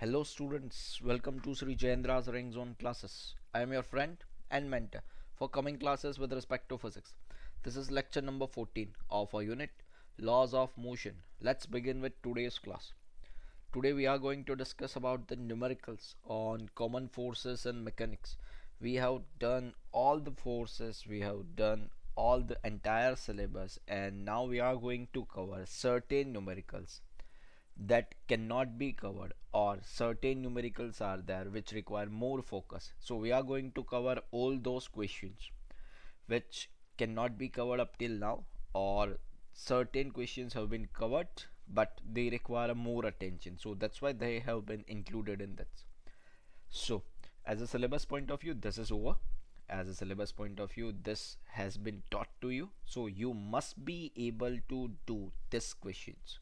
Hello students, welcome to Sri Jayendra's Ring Zone classes. I am your friend and mentor for coming classes with respect to physics. This is lecture number 14 of our unit Laws of Motion. Let's begin with today's class. Today we are going to discuss about the numericals on common forces and mechanics. We have done all the forces, we have done all the entire syllabus, and now we are going to cover certain numericals that cannot be covered, or certain numericals are there which require more focus. So we are going to cover all those questions which cannot be covered up till now, or certain questions have been covered but they require more attention, so that's why they have been included in that. So as a syllabus point of view, this is over. As a syllabus point of view, this has been taught to you, so you must be able to do these questions.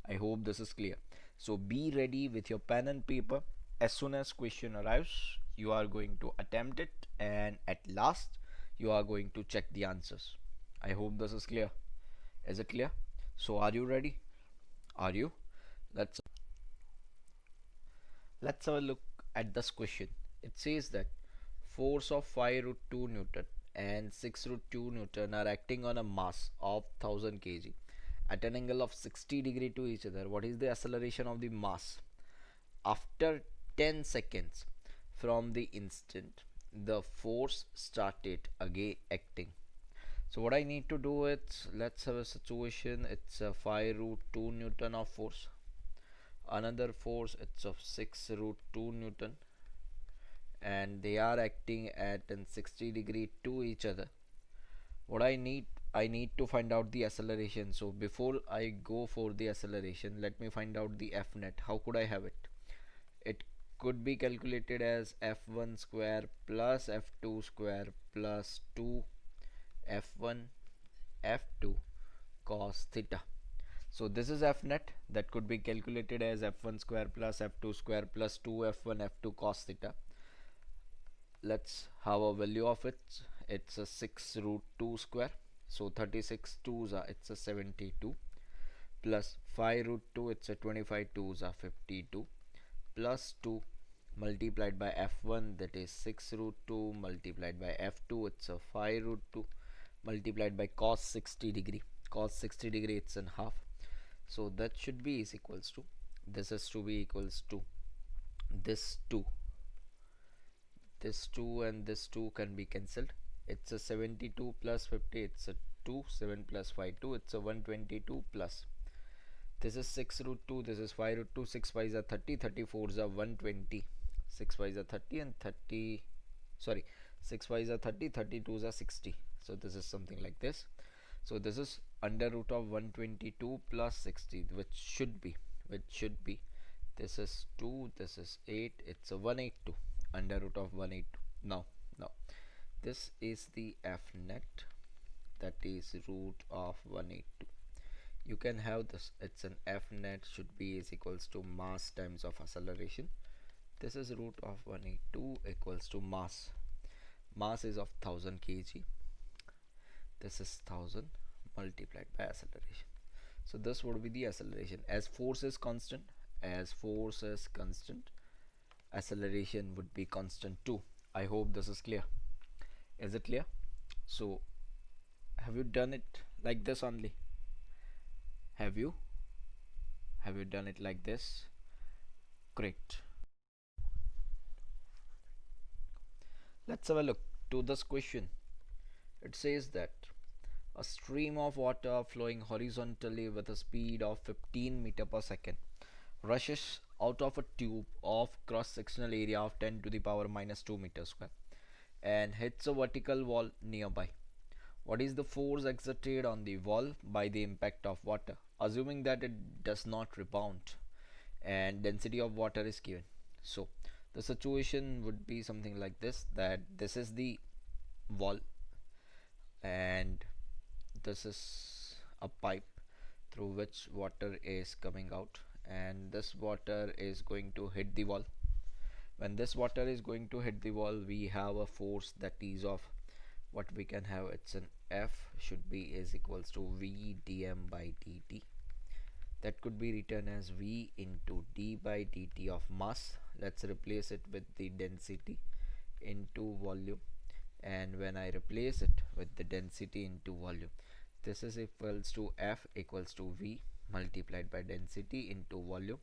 I hope this is clear. So be ready with your pen and paper. As soon as question arrives, you are going to attempt it, and at last you are going to check the answers. I hope this is clear. Is it clear? So are you ready? Are you? Let's let's have a look at this question. It says that force of 5 root 2 Newton and 6 root 2 Newton are acting on a mass of 1000 kg at an angle of 60 degree to each other. What is the acceleration of the mass after 10 seconds from the instant the force started again acting? So what I need to do is, let's have a situation. It's a 5 root 2 Newton of force, another force it's of 6 root 2 Newton, and they are acting at an 60 degree to each other. What I need to find out the acceleration. So before I go for the acceleration, let me find out the f net. How could I have it? It could be calculated as f1 square plus f2 square plus 2 f1 f2 cos theta. So this is f net, that could be calculated as f1 square plus f2 square plus 2 f1 f2 cos theta. Let's have a value of it. It's a 6 root 2 square, so 36 2s are, it's a 72, plus 5 root 2, it's a 25 2s are 52, plus 2 multiplied by f1, that is 6 root 2, multiplied by f2, it's a 5 root 2, multiplied by cos 60 degree. Cos 60 degree, it's in half, so that should be is equals to, this is to be equals to this 2, this 2 and this 2 can be cancelled. It's a 72 plus 50, it's a 2, 7 plus 5 2, it's a 122, plus this is 6 root 2, this is 5 root 2, 6 5s are 30, 34s are 120, 6 5s are 30 and 30, sorry, 6 5s are 30, 32s are 60. So this is something like this. So this is under root of 122 plus 60, which should be this is 2, this is 8, it's a 182, under root of 182. Now this is the f net, that is root of 182. You can have this, it's an f net should be is equals to mass times of acceleration. This is root of 182 equals to mass is of 1000 kg. This is 1000 multiplied by acceleration. So this would be the acceleration. As force is constant, acceleration would be constant too. I hope this is clear. Is it clear? So have you done it like this only? Have you done it like this? Great. Let's have a look to this question. It says that a stream of water flowing horizontally with a speed of 15 meter per second rushes out of a tube of cross-sectional area of 10 to the power minus 2 meters square and hits a vertical wall nearby. What is the force exerted on the wall by the impact of water, assuming that it does not rebound and density of water is given? So the situation would be something like this, that this is the wall and this is a pipe through which water is coming out, and this water is going to hit the wall. When this water is going to hit the wall, we have a force that is of, what we can have, it's an F should be is equals to V dm by dt. That could be written as V into d by dt of mass. Let's replace it with the density into volume, and when I replace it with the density into volume, this is equals to F equals to V multiplied by density into volume.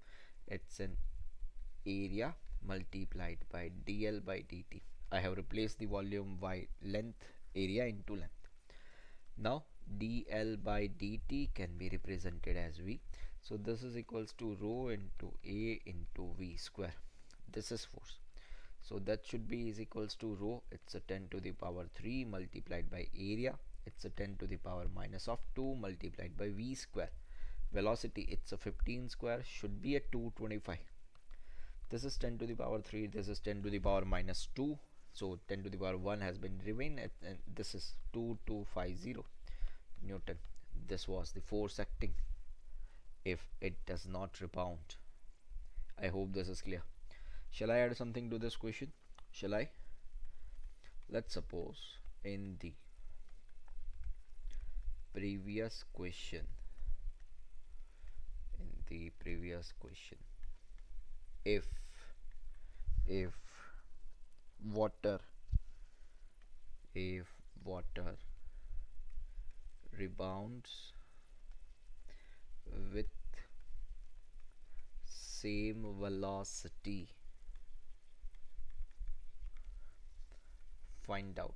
It's an area multiplied by dl by dt. I have replaced the volume by length, area into length. Now dl by dt can be represented as V. So this is equals to rho into A into V square. This is force. So that should be is equals to rho. It's a 10 to the power 3 multiplied by area. It's a 10 to the power minus of 2 multiplied by V square. Velocity, it's a 15 square, should be a 225. This is 10 to the power 3, this is 10 to the power minus 2. So 10 to the power 1 has been remained, and this is 2250 Newton. This was the force acting if it does not rebound. I hope this is clear. Shall I add something to this question? Shall I? Let's suppose in the previous question, if if water if water rebounds with same velocity, find out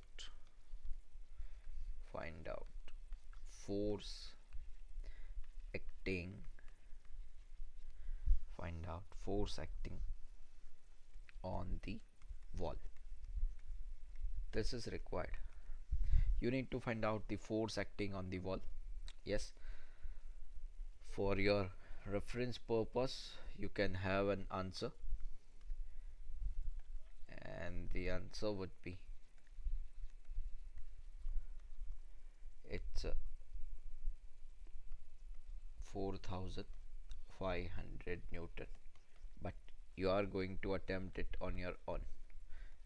force acting on the wall. This is required. You need to find out the force acting on the wall. Yes, for your reference purpose you can have an answer, and the answer would be it's 4500 Newton, but you are going to attempt it on your own.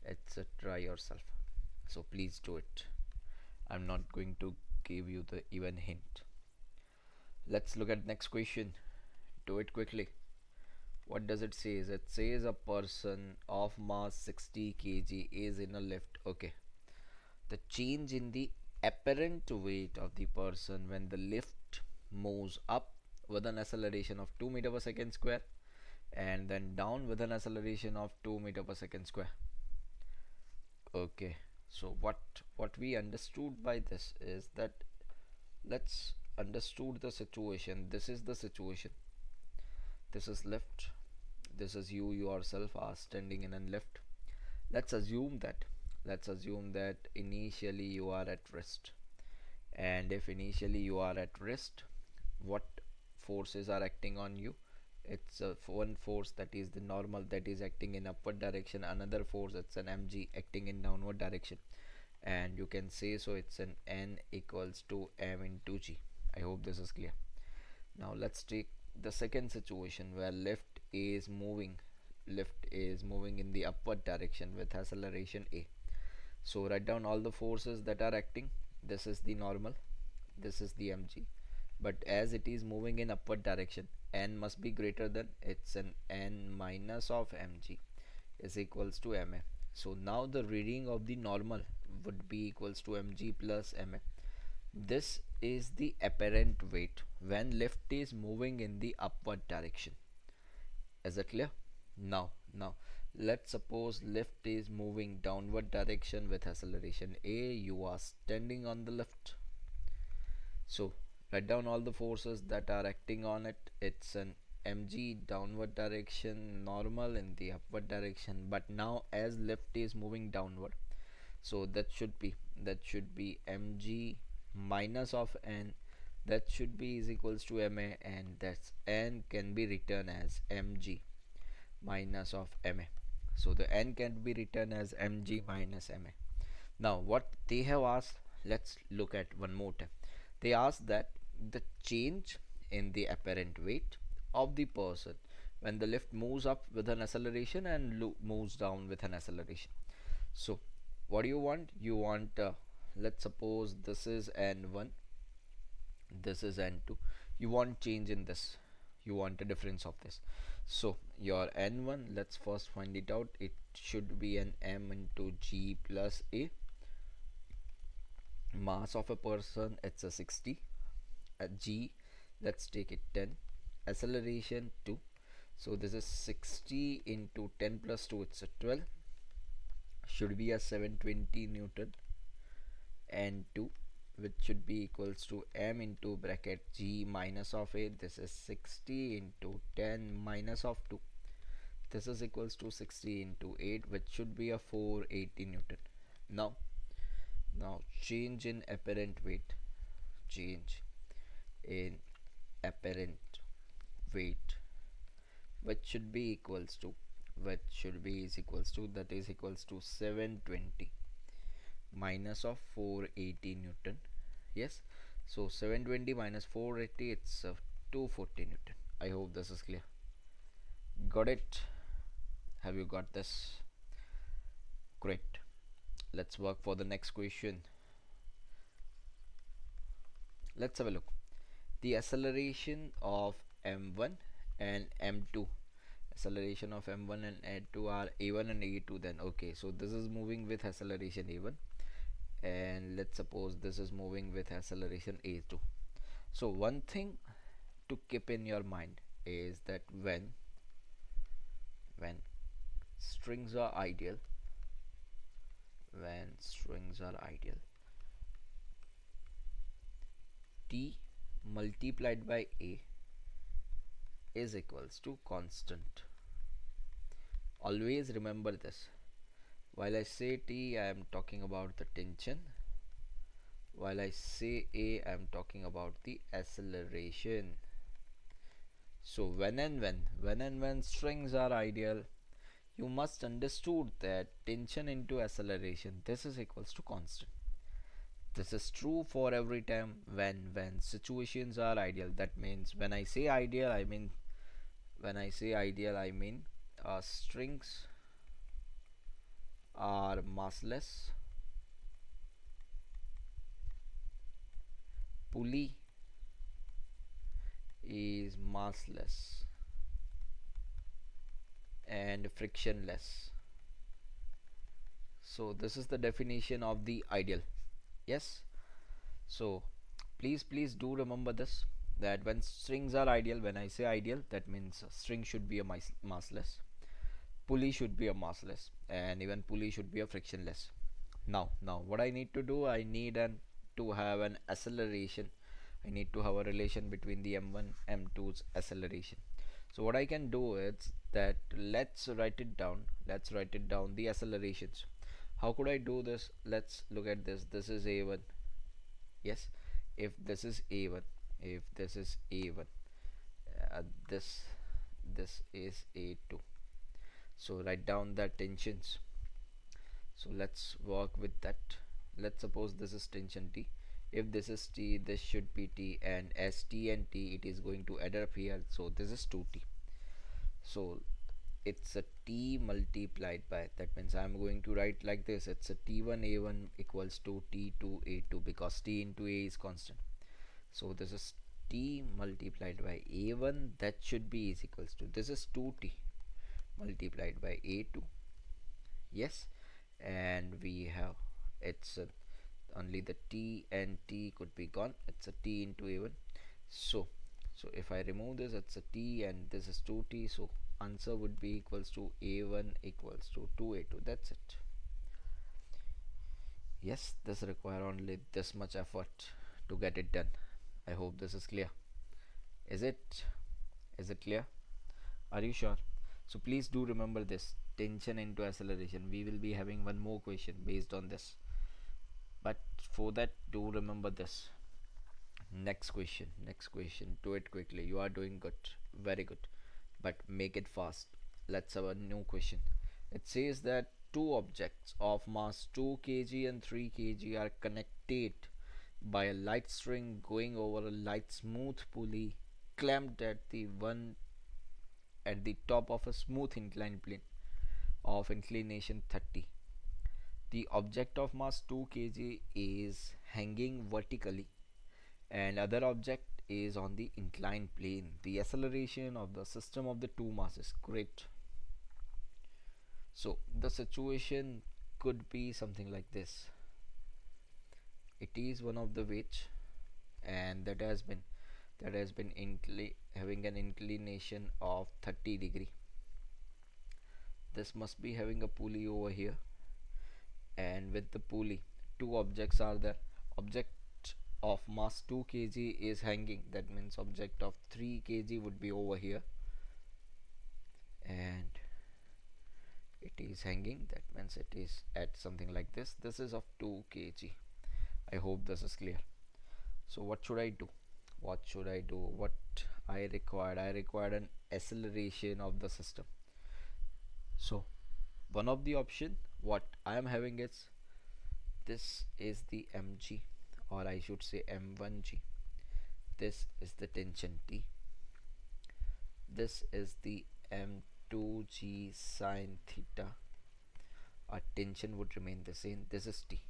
It's a try yourself, so please do it. I'm not going to give you the even hint. Let's look at next question. Do it quickly. What does it say? It says a person of mass 60 kg is in a lift. Okay, the change in the apparent weight of the person when the lift moves up with an acceleration of 2 meter per second square and then down with an acceleration of 2 meter per second square. Okay, so what we understood by this is that, let's understood the situation. This is the situation. This is lift. This is you yourself are standing in a lift. Let's assume that initially you are at rest, and if initially you are at rest, what forces are acting on you? It's one force that is the normal, that is acting in upward direction. Another force, it's an mg acting in downward direction, and you can say so it's an n equals to m into g. I hope this is clear. Now let's take the second situation where lift is moving in the upward direction with acceleration a. So write down all the forces that are acting. This is the normal, this is the mg, but as it is moving in upward direction, n must be greater than, it's an n minus of mg is equals to ma. So now the reading of the normal would be equals to mg plus ma. This is the apparent weight when lift is moving in the upward direction. Is it clear? Now let's suppose lift is moving downward direction with acceleration a. You are standing on the lift, so write down all the forces that are acting on it. It's an mg downward direction, normal in the upward direction, but now as lift is moving downward, so that should be mg minus of n, that should be is equals to ma, and that's n can be written as mg minus of ma. So the n can be written as mg minus ma. Now what they have asked, let's look at one more time. They asked that the change in the apparent weight of the person when the lift moves up with an acceleration and moves down with an acceleration. So what do you want? You want let's suppose this is n1, this is n2. You want change in this. You want a difference of this. So your n1, let's first find it out. It should be an m into g plus a. Mass of a person, it's a 60. At g, let's take it 10. Acceleration 2. So this is 60 into 10 plus 2, it's a 12. Should be a 720 newton. And 2, which should be equals to m into bracket g minus of a. This is 60 into 10 minus of 2. This is equals to 60 into 8, which should be a 480 newton. Now, change in apparent weight. Change in apparent weight, which should be equals to, that is equals to 720 minus of 480 newton. Yes, so 720 minus 480, it's 240 newton. I hope this is clear. Got it? Have you got this? Great. Let's work for the next question. Let's have a look. The acceleration of m1 and m2, acceleration of m1 and m2 are a1 and a2. Then okay, so this is moving with acceleration a1, and let's suppose this is moving with acceleration a2. So one thing to keep in your mind is that when strings are ideal, t multiplied by a is equals to constant. Always remember this. While I say t, I am talking about the tension. While I say a, I am talking about the acceleration. So when strings are ideal, you must understood that tension into acceleration, this is equals to constant. This is true for every time when situations are ideal. That means when I say ideal, I mean strings are massless, pulley is massless, and frictionless. So this is the definition of the ideal. Yes, so please do remember this, that when strings are ideal, when I say ideal, that means string should be a massless, pulley should be a massless, and even pulley should be a frictionless. Now what I need to do, I need to have an acceleration. I need to have a relation between the m1 m2's acceleration. So what I can do is that let's write it down the accelerations. How could I do this? Let's look at this. This is a1. Yes, if this is a1, this is a2. So write down the tensions. So let's work with that. Let's suppose this is tension t. If this is t, this should be t, and as t and t, it is going to add up here. So this is 2t. So it's a t multiplied by, that means I'm going to write like this. It's a t1 a1 equals to t2 a2, because t into a is constant. So this is t multiplied by a1, that should be is equals to, this is 2t multiplied by a2. Yes, and we have, it's only the t and t could be gone. It's a t into a1. So if I remove this, it's a t and this is 2t. So answer would be equals to a1 equals to 2a2. That's it. Yes, this require only this much effort to get it done. I hope this is clear. Is it clear? Are you sure? So please do remember this, tension into acceleration. We will be having one more question based on this, but for that, do remember this. Next question, do it quickly. You are doing good, very good, but make it fast. Let's have a new question. It says that two objects of mass 2 kg and 3 kg are connected by a light string going over a light smooth pulley clamped at the top of a smooth inclined plane of inclination 30. The object of mass 2 kg is hanging vertically, and other object is on the inclined plane. The acceleration of the system of the two masses. Great. So the situation could be something like this. It is one of the weights, and that has been having an inclination of 30 degree. This must be having a pulley over here, and with the pulley, two objects are there. Object of mass 2 kg is hanging. That means object of 3 kg would be over here, and it is hanging. That means it is at something like this. This is of 2 kg. I hope this is clear. So what should I do? What I required an acceleration of the system. So one of the option what I am having is, this is the mg, or I should say m1g. This is the tension T. This is the m2g sine theta. Our tension would remain the same. This is T.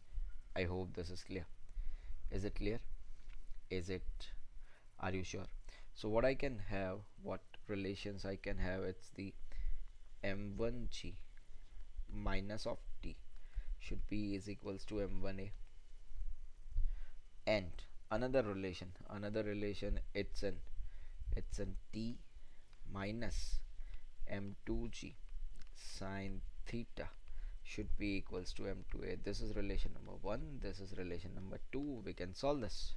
I hope this is clear. Is it clear? Is it? Are you sure? So what I can have, what relations I can have, it's the m1g minus of T should be is equals to m1a, and another relation, it's an T minus m2g sine theta should be equals to m2a. This is relation number 1, this is relation number 2. We can solve this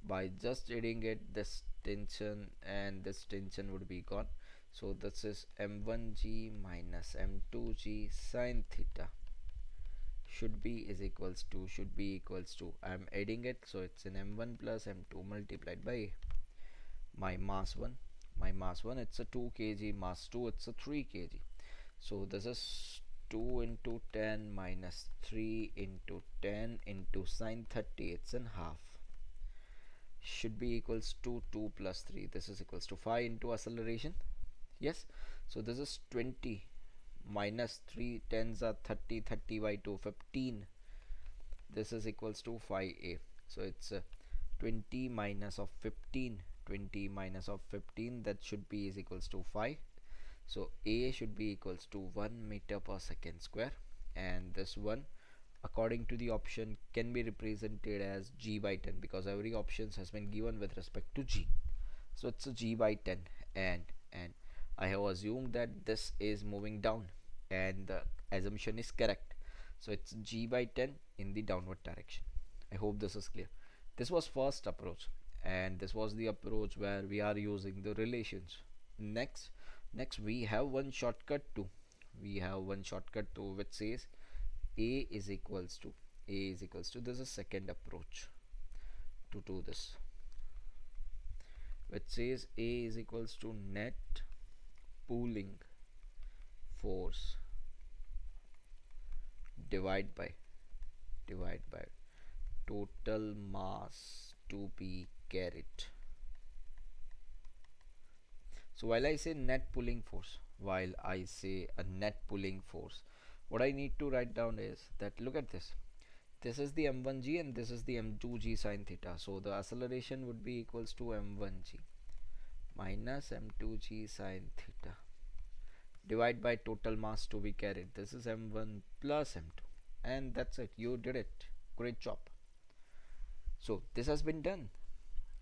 by just adding it. This tension and this tension would be gone. So this is m1g minus m2g sine theta should be equals to, I am adding it, so it's an m1 plus m2 multiplied by my mass 1, it's a 2 kg, mass 2, it's a 3 kg. So this is 2 into 10 minus 3 into 10 into sine 30, it's in half, should be equals to 2 plus 3. This is equals to 5 into acceleration. Yes, so this is 20 minus 3 tens are 30, 30 by 2 15. This is equals to 5a. So it's 20 minus of 15, 20 minus of 15, that should be is equals to 5. So a should be equals to 1 meter per second square, and this one according to the option can be represented as g by 10, because every options has been given with respect to g. So it's a g by 10, and I have assumed that this is moving down, and the assumption is correct. So it's g by 10 in the downward direction. I hope this is clear. This was first approach, and this was the approach where we are using the relations. Next we have one shortcut too. Which says a is equals to this is second approach to do this, which says a is equals to net pooling force divide by total mass to be carried. So while I say a net pulling force, what I need to write down is that, look at this. This is the m1g and this is the m2g sine theta. So the acceleration would be equals to m1g minus m2g sine theta divide by total mass to be carried. This is m1 plus m2, and that's it. You did it. Great job. So this has been done.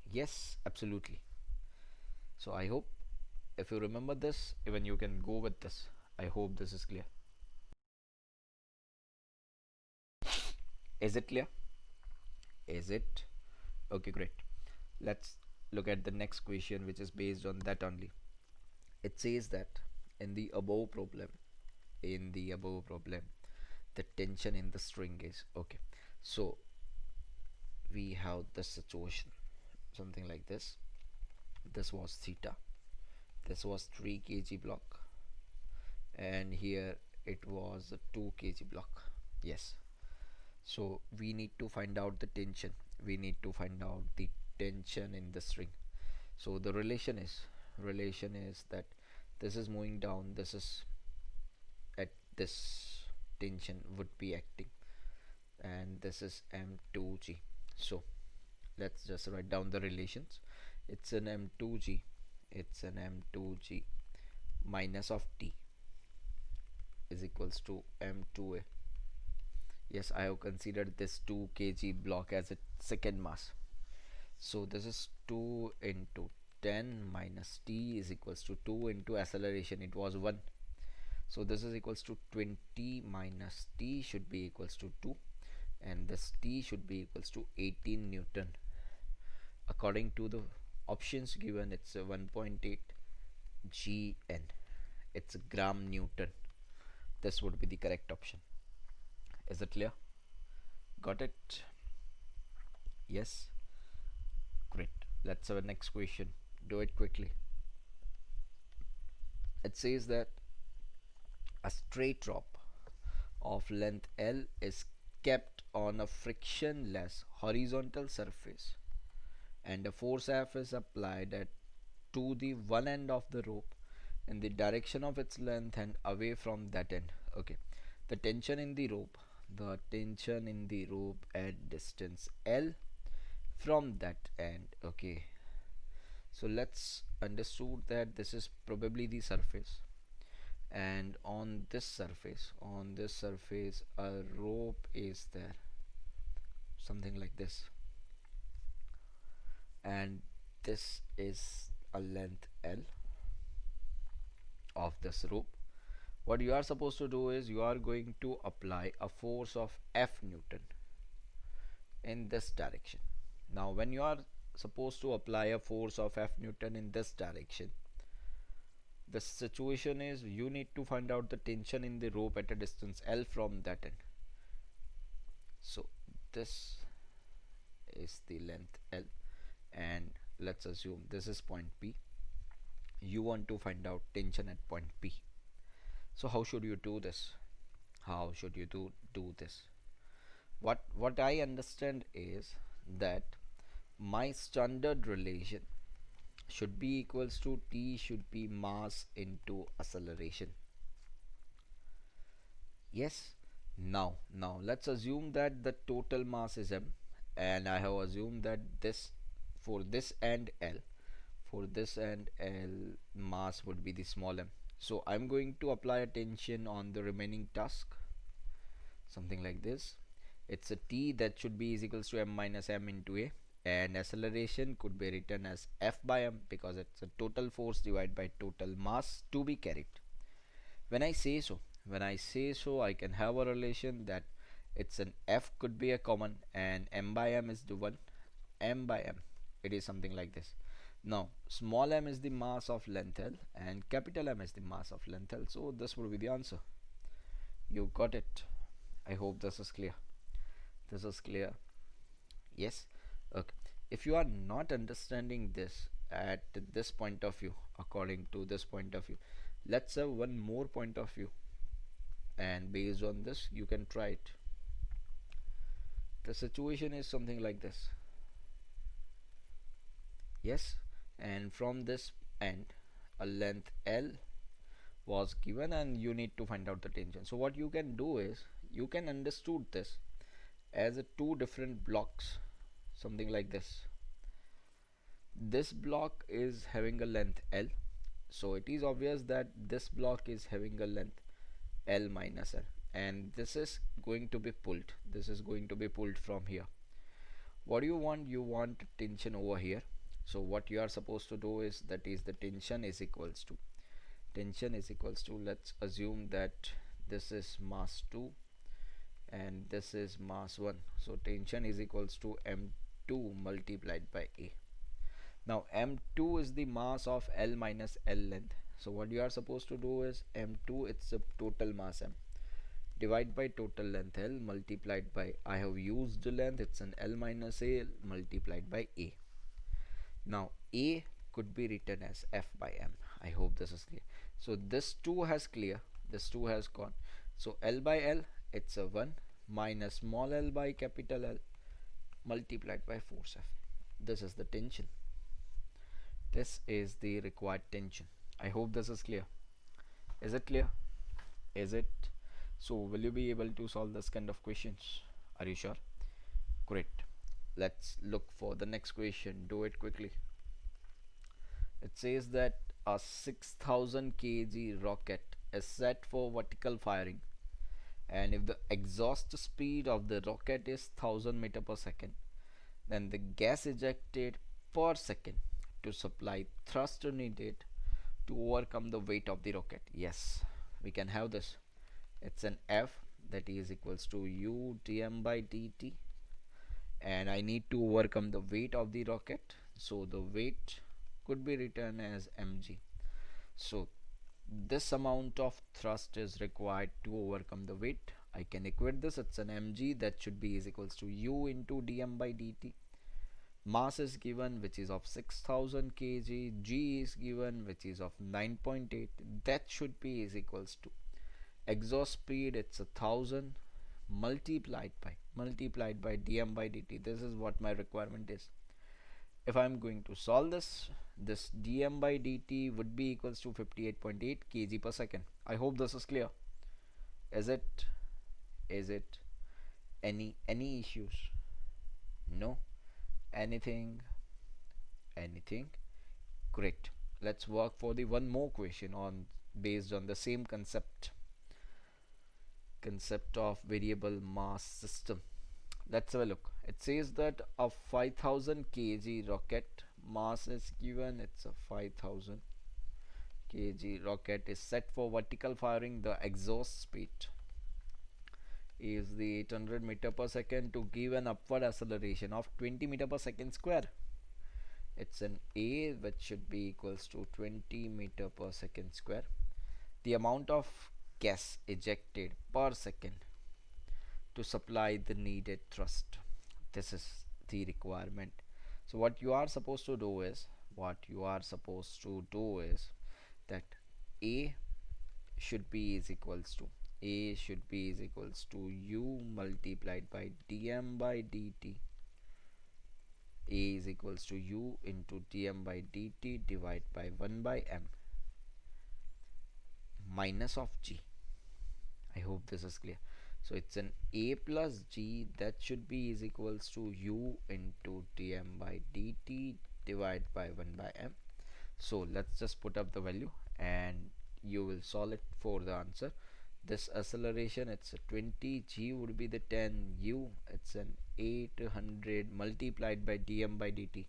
Yes, absolutely. So I hope if you remember this, even you can go with this. I hope this is clear. Is it clear? Is it? Okay, great. Let's look at the next question, which is based on that only. It says that in the above problem, the tension in the string is okay. So we have the situation something like this. This was theta, this was 3 kg block, and here it was a 2 kg block. Yes, so we need to find out the tension, in the string. So the relation is that this is moving down, this is at this tension would be acting, and this is m2g. So let's just write down the relations. It's an M2G. It's an M2G minus of T is equals to M2A. Yes, I have considered this 2 kg block as a second mass. So this is 2 into 10 minus T is equals to 2 into acceleration. It was 1. So this is equals to 20 minus T should be equals to 2, and this T should be equals to 18 Newton. According to the options given, it's a 1.8 GN. It's a gram Newton. This would be the correct option. Is it clear? Got it? Yes. Great. Let's have a next question. Do it quickly. It says that a straight drop of length L is kept on a frictionless horizontal surface, and a force F is applied at to the one end of the rope in the direction of its length and away from that end. Okay, the tension in the rope, at distance L from that end. Okay, so let's understood that this is probably the surface, and on this surface a rope is there, something like this, and this is a length L of this rope. What you are supposed to do is you are going to apply a force of F Newton in this direction. Now when you are supposed to apply a force of F Newton in this direction, the situation is you need to find out the tension in the rope at a distance L from that end. So this is the length L, and let's assume this is point P. You want to find out tension at point P. So how should you do this? How should you do this? What I understand is that my standard relation should be equals to T should be mass into acceleration. Yes. Now let's assume that the total mass is m, and I have assumed that this for this and L, mass would be the small m. So I'm going to apply a tension on the remaining task, something like this. It's a T that should be is equals to m minus m into a, and acceleration could be written as F by m because it's a total force divided by total mass to be carried. When I say so, I can have a relation that it's an F could be a common, and m by m is the one, m by m. It is something like this. Now, small m is the mass of length L, and capital M is the mass of length L. So this would be the answer. You got it. I hope this is clear. This is clear. Yes. Okay. If you are not understanding this at this point of view, according to this point of view, let's have one more point of view, and based on this you can try it. The situation is something like this. Yes, and from this end a length L was given, and you need to find out the tension. So what you can do is you can understood this as a two different blocks, something like this. This block is having a length L, so it is obvious that this block is having a length L minus L, and this is going to be pulled from here. What do you want? You want tension over here. So what you are supposed to do is that is the tension is equals to let's assume that this is mass 2 and this is mass 1. So tension is equals to m2 multiplied by a. Now m2 is the mass of L minus L length. So what you are supposed to do is m2, it's a total mass m, divide by total length L multiplied by, I have used the length, it's an L minus A multiplied by A. Now A could be written as F by M. I hope this is clear. So this 2 has clear, this 2 has gone. So L by L, it's a 1 minus small l by capital L multiplied by force F. This is the tension. This is the required tension. I hope this is clear. Is it clear? Is it? So will you be able to solve this kind of questions? Are you sure? Great. Let's look for the next question. Do it quickly. It says that a 6000 kg rocket is set for vertical firing, and if the exhaust speed of the rocket is 1000 meter per second, then the gas ejected per second to supply thrust needed to overcome the weight of the rocket. Yes, we can have this. It's an F, that is equals to u dm by dt, and I need to overcome the weight of the rocket, so the weight could be written as mg. So this amount of thrust is required to overcome the weight. I can equate this. It's an mg, that should be is equals to u into dm by dt. Mass is given, which is of 6000 kg. G is given, which is of 9.8. That should be is equals to exhaust speed, it's 1000, multiplied by dm by dt. This is what my requirement is. If I'm going to solve this dm by dt would be equals to 58.8 kg per second. I hope this is clear. Is it is it any issues? No? Anything anything Great. Let's work for the one more question on based on the same concept of variable mass system. Let's have a look. It says that a 5000 kg rocket mass is given. It's a 5000 kg rocket is set for vertical firing. The exhaust speed is the 800 meter per second to give an upward acceleration of 20 meter per second square. It's an A, which should be equals to 20 meter per second square. The amount of gas ejected per second to supply the needed thrust. This is the requirement. So what you are supposed to do is that A should be is equals to u multiplied by dm by dt. A is equals to u into dm by dt divided by 1 by m minus of g. I hope this is clear. So it's an a plus g, that should be is equals to u into dm by dt divided by 1 by m. So let's just put up the value and you will solve it for the answer. This acceleration, it's a 20, g would be the 10, u it's an 800 multiplied by dm by dt.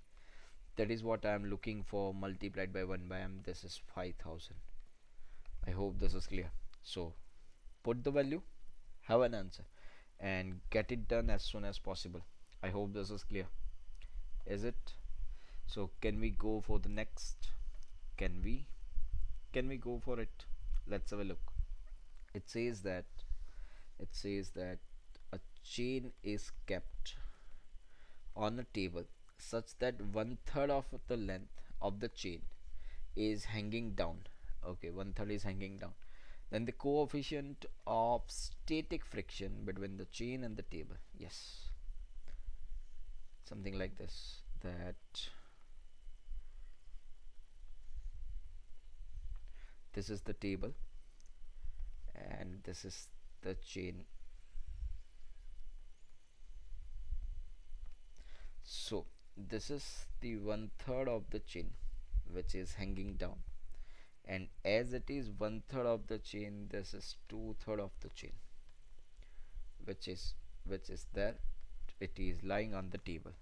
That is what I am looking for, multiplied by 1 by m. This is 5000. I hope this is clear. So put the value, have an answer, and get it done as soon as possible. I hope this is clear. Is it? So can we go for the next? Can we go for it? Let's have a look. It says that a chain is kept on a table such that one third of the length of the chain is hanging down. Okay, one third is hanging down. Then the coefficient of static friction between the chain and the table. Yes, something like this. That this is the table and this is the chain. So this is the one third of the chain which is hanging down, and as it is one third of the chain, this is two third of the chain which is there. It is lying on the table.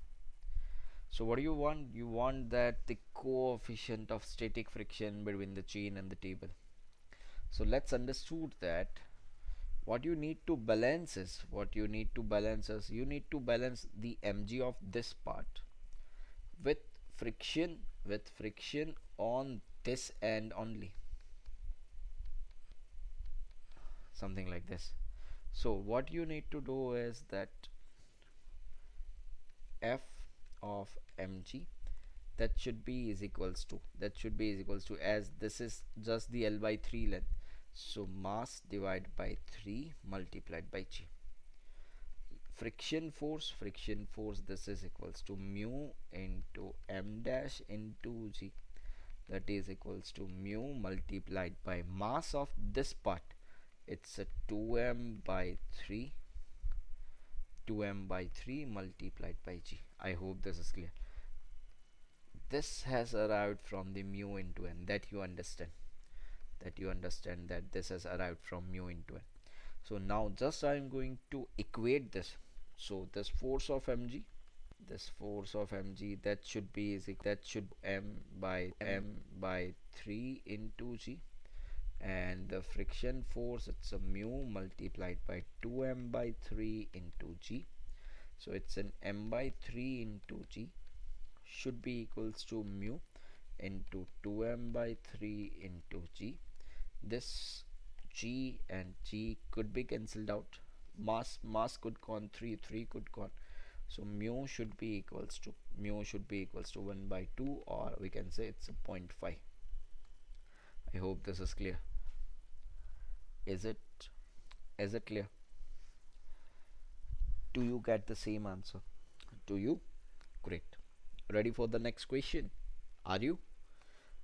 So what do you want? You want that the coefficient of static friction between the chain and the table. So let's understood that what you need to balance is you need to balance the mg of this part with friction on this end only, something like this. So what you need to do is that f of mg, that should be is equals to as this is just the L by 3 length, so mass divided by 3 multiplied by g. Friction force, this is equals to mu into m dash into g, that is equals to mu multiplied by mass of this part. It's a 2m by 3 multiplied by g. I hope this is clear. this has arrived from the mu into n, that you understand, that this has arrived from mu into n. So now just I am going to equate this. So this force of mg, that should be m by 3 into g, and the friction force, it's a mu multiplied by 2m by 3 into g. So it's an m by 3 into g should be equals to mu into 2m by 3 into g. This g and g could be cancelled out. Mass could con 3, 3 could con. So mu should be equals to 1 by 2, or we can say it's a 0.5. I hope this is clear. Is it clear? Do you get the same answer? Do you? Great. Ready for the next question? Are you?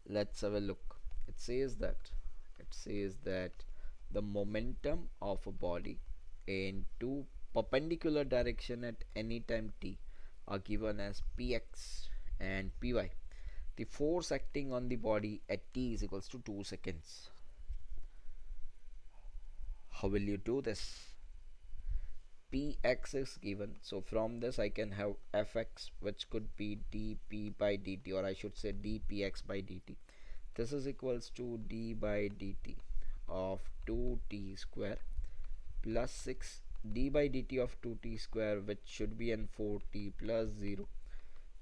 Let's have a look. It says that the momentum of a body in two perpendicular direction at any time t are given as px and py. The force acting on the body at t is equals to 2 seconds. How will you do this? Px is given, so from this I can have fx, which could be dp by dt, or I should say dpx by dt. This is equals to d by dt of 2t square plus 6 d by dt of 2t square, which should be an 4t plus 0,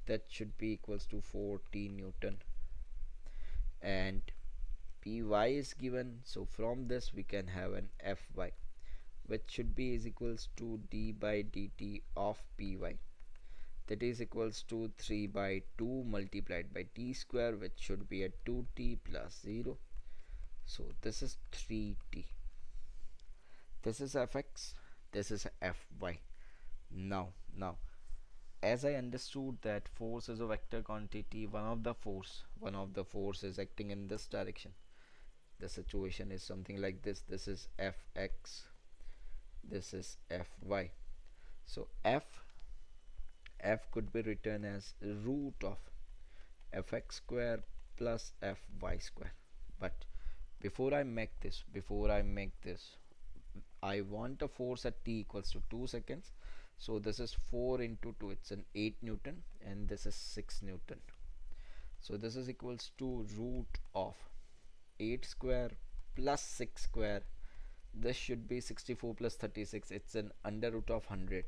that should be equals to 4t Newton, and py is given, so from this we can have an fy, which should be is equals to d by dt of py, that is equals to 3 by 2 multiplied by t square, which should be a 2t plus 0. So this is 3t. This is fx, this is fy. Now as I understood that force is a vector quantity, one of the force is acting in this direction. The situation is something like this. This is fx, this is fy. So f could be written as root of fx square plus fy square. But before I make this, I want a force at t equals to 2 seconds. So this is 4 into 2, it's an 8 Newton, and this is 6 Newton. So this is equals to root of 8 square plus 6 square. This should be 64 plus 36, it's an under root of 100,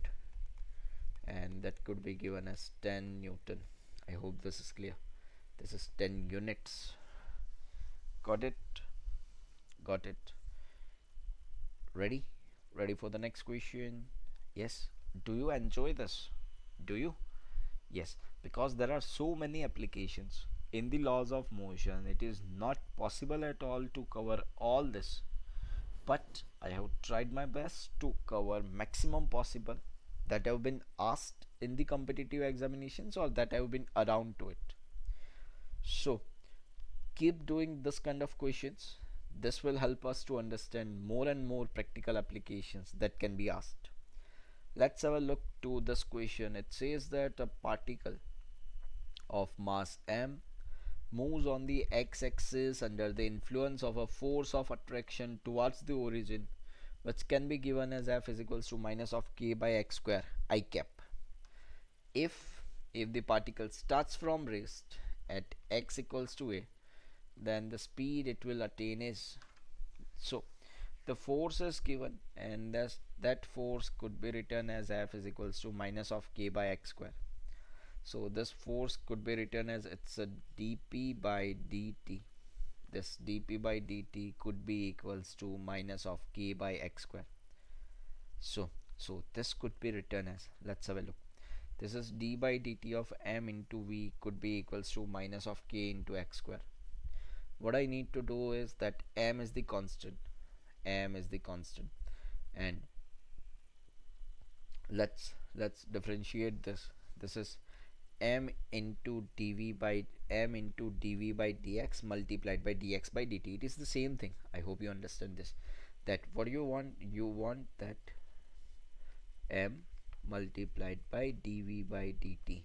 and that could be given as 10 Newton. I hope this is clear. This is 10 units. Got it? Ready for the next question? Yes. Do you enjoy this? Do you? Yes, because there are so many applications in the laws of motion, it is not possible at all to cover all this, but I have tried my best to cover maximum possible that have been asked in the competitive examinations or that have been around to it. So keep doing this kind of questions. This will help us to understand more and more practical applications that can be asked. Let's have a look to this question. It says that a particle of mass m moves on the x-axis under the influence of a force of attraction towards the origin, which can be given as f is equals to minus of k by x square I cap. If the particle starts from rest at x equals to a, then the speed it will attain is, so the force is given, and that force could be written as f is equals to minus of k by x square. So this force could be written as it's a dp by dt. This dp by dt could be equals to minus of k by x square. So this could be written as, let's have a look. This is d by dt of m into v could be equals to minus of k into x square. What I need to do is that m is the constant, and let's differentiate this. This is m into dv by dx multiplied by dx by dt. It is the same thing. I hope you understand this, that what you want that m multiplied by dv by dt.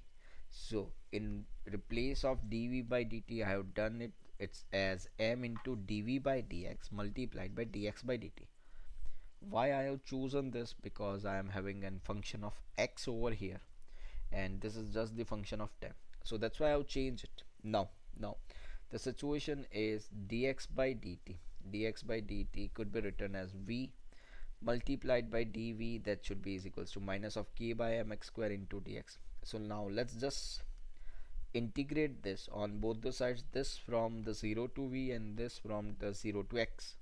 So in replace of dv by dt, I have done it, it's as m into dv by dx multiplied by dx by dt. Why I have chosen this? Because I am having a function of x over here, and this is just the function of time, so that's why I've changed it. Now the situation is dx by dt. Dx by dt could be written as v multiplied by dv, that should be is equals to minus of k by mx square into dx. So now let's just integrate this on both the sides, this from the 0 to v and this from the 0 to x.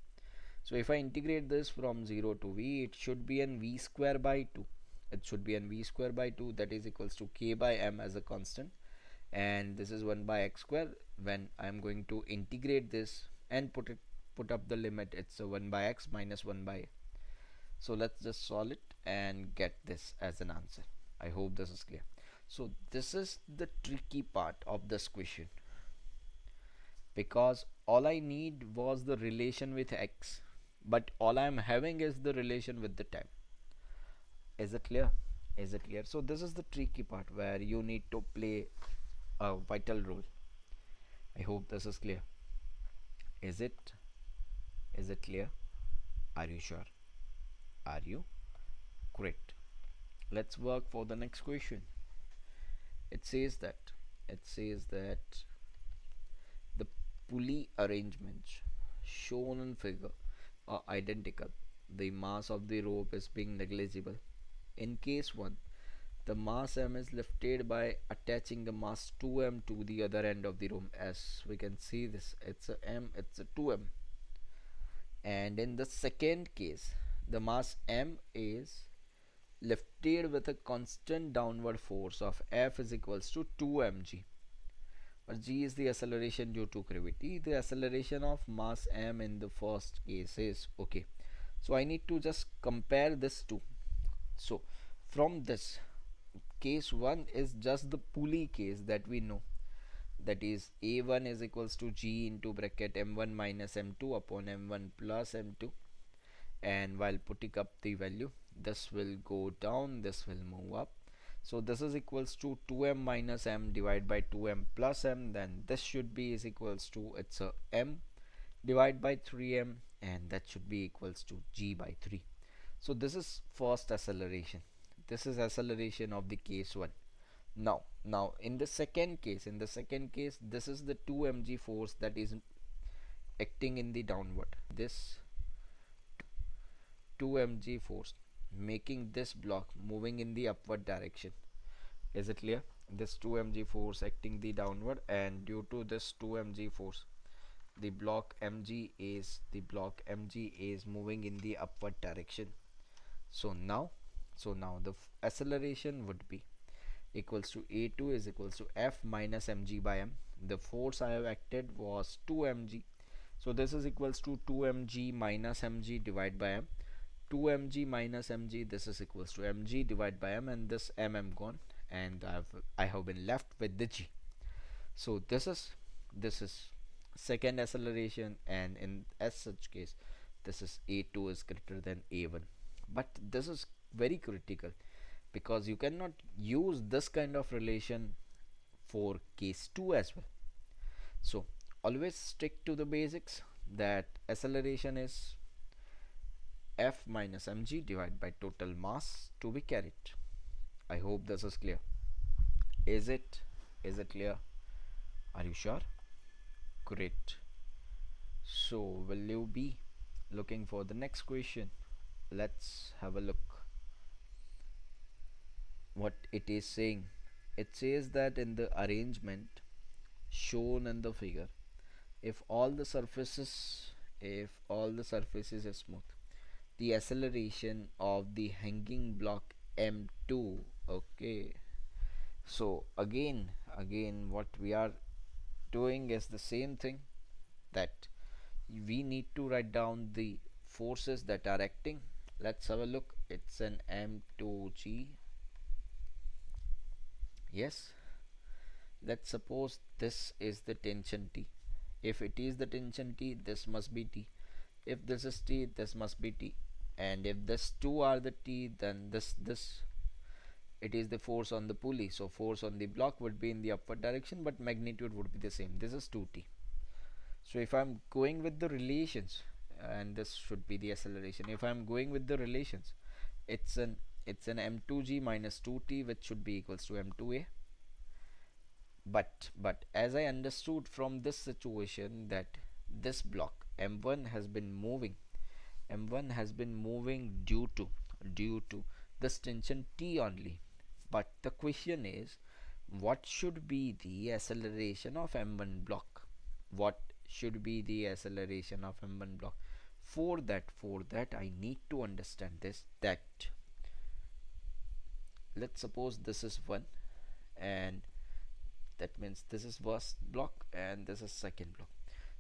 So if I integrate this from 0 to v, it should be an v square by 2. It should be an v square by 2, that is equals to k by m as a constant, and this is 1 by x square. When I am going to integrate this and put up the limit, it's a 1 by x minus 1 by. So let's just solve it and get this as an answer. I hope this is clear. So this is the tricky part of this question, because all I need was the relation with x, but all I am having is the relation with the time. Is it clear? Is it clear? So this is the tricky part where you need to play a vital role. I hope this is clear. Is it? Is it clear? Are you sure? Are you? Great. Let's work for the next question. It says that the pulley arrangements shown in figure are identical. The mass of the rope is being negligible. In case 1, the mass m is lifted by attaching the mass 2m to the other end of the rope. As we can see this, it's a m, it's a 2m. And in the second case, the mass m is lifted with a constant downward force of F is equals to 2mg, where g is the acceleration due to gravity. The acceleration of mass m in the first case is okay. So I need to just compare this two. So from this, case 1 is just the pulley case that we know, that is a1 is equals to g into bracket m1 minus m2 upon m1 plus m2, and while putting up the value, this will go down, this will move up. So this is equals to 2m minus m divided by 2m plus m, then this should be is equals to, it's a m divided by 3m, and that should be equals to g by 3. So this is first acceleration. This is acceleration of the case 1. Now in the second case, this is the 2mg force that is acting in the downward. This 2mg force making this block moving in the upward direction. Is it clear? This 2mg force acting the downward, and due to this 2mg force, the block mg is moving in the upward direction. So now the acceleration would be equals to a2 is equals to f minus mg by m. The force I have acted was 2mg, so this is equals to 2mg minus mg divided by m. 2mg minus mg, this is equals to mg divided by m, and this gone, and I have been left with the g. So this is second acceleration, and in as such case, this is a2 is greater than a1. But this is very critical, because you cannot use this kind of relation for case 2 as well. So always stick to the basics, that acceleration is f minus mg divided by total mass to be carried. I hope this is clear. Is it clear? Are you sure? Great. So will you be looking for the next question? Let's have a look what it is saying. It says that in the arrangement shown in the figure, if all the surfaces are smooth, the acceleration of the hanging block m2. Okay, so again what we are doing is the same thing, that we need to write down the forces that are acting. Let's have a look. It's an m2g. Yes, let's suppose this is the tension T. If it is the tension T, this must be T. If this is T, this must be T. And if this two are the T, then this it is the force on the pulley, so force on the block would be in the upward direction, but magnitude would be the same. This is 2t. So if I'm going with the relations, and this should be the acceleration, if I'm going with the relations, it's an m2g minus 2t, which should be equals to m2a. But as I understood from this situation, that this block m1 has been moving, due to this tension T only. But the question is, what should be the acceleration of M1 block? What should be the acceleration of M1 block? For that I need to understand this, that let's suppose this is 1, and that means this is first block and this is second block.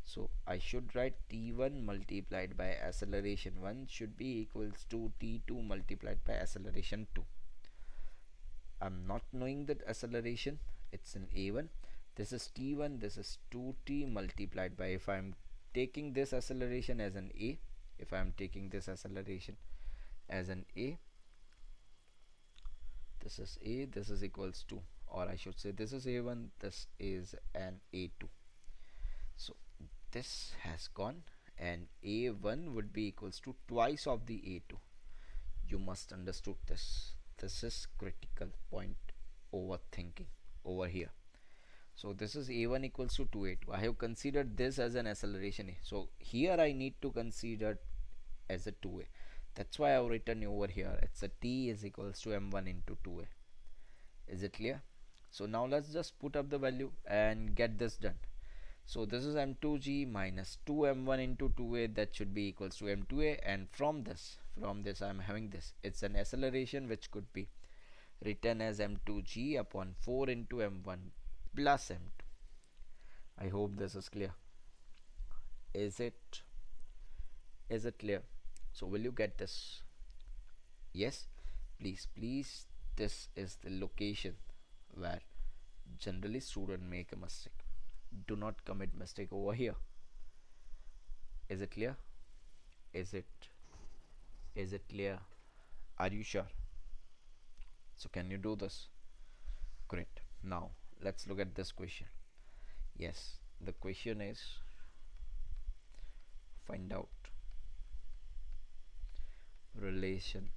So I should write T1 multiplied by acceleration 1 should be equals to T2 multiplied by acceleration 2. I'm not knowing that acceleration, it's in A1. This is T1, this is 2T multiplied by, if I'm taking this acceleration as an A, if I'm taking this acceleration as an A, this is A, this is equals to, or I should say this is A1, this is an A2. So this has gone, and A1 would be equals to twice of the A2. You must understood this. This is critical point overthinking over here. So this is A1 equals to 2A2. I have considered this as an acceleration A. So here I need to consider as a 2A. That's why I've written over here. It's a T is equals to M1 into 2A. Is it clear? So now let's just put up the value and get this done. So this is m2g minus 2m1 into 2a, that should be equals to m2a, and from this I'm having this. It's an acceleration which could be written as m2g upon 4 into m1 plus m2. I hope this is clear. Is it clear? So will you get this? Yes, please, this is the location where generally students make a mistake. Do not commit mistake over here. Is it clear? Is it clear? Are you sure? So can you do this? Great. Now let's look at this question. Yes, the question is, find out relation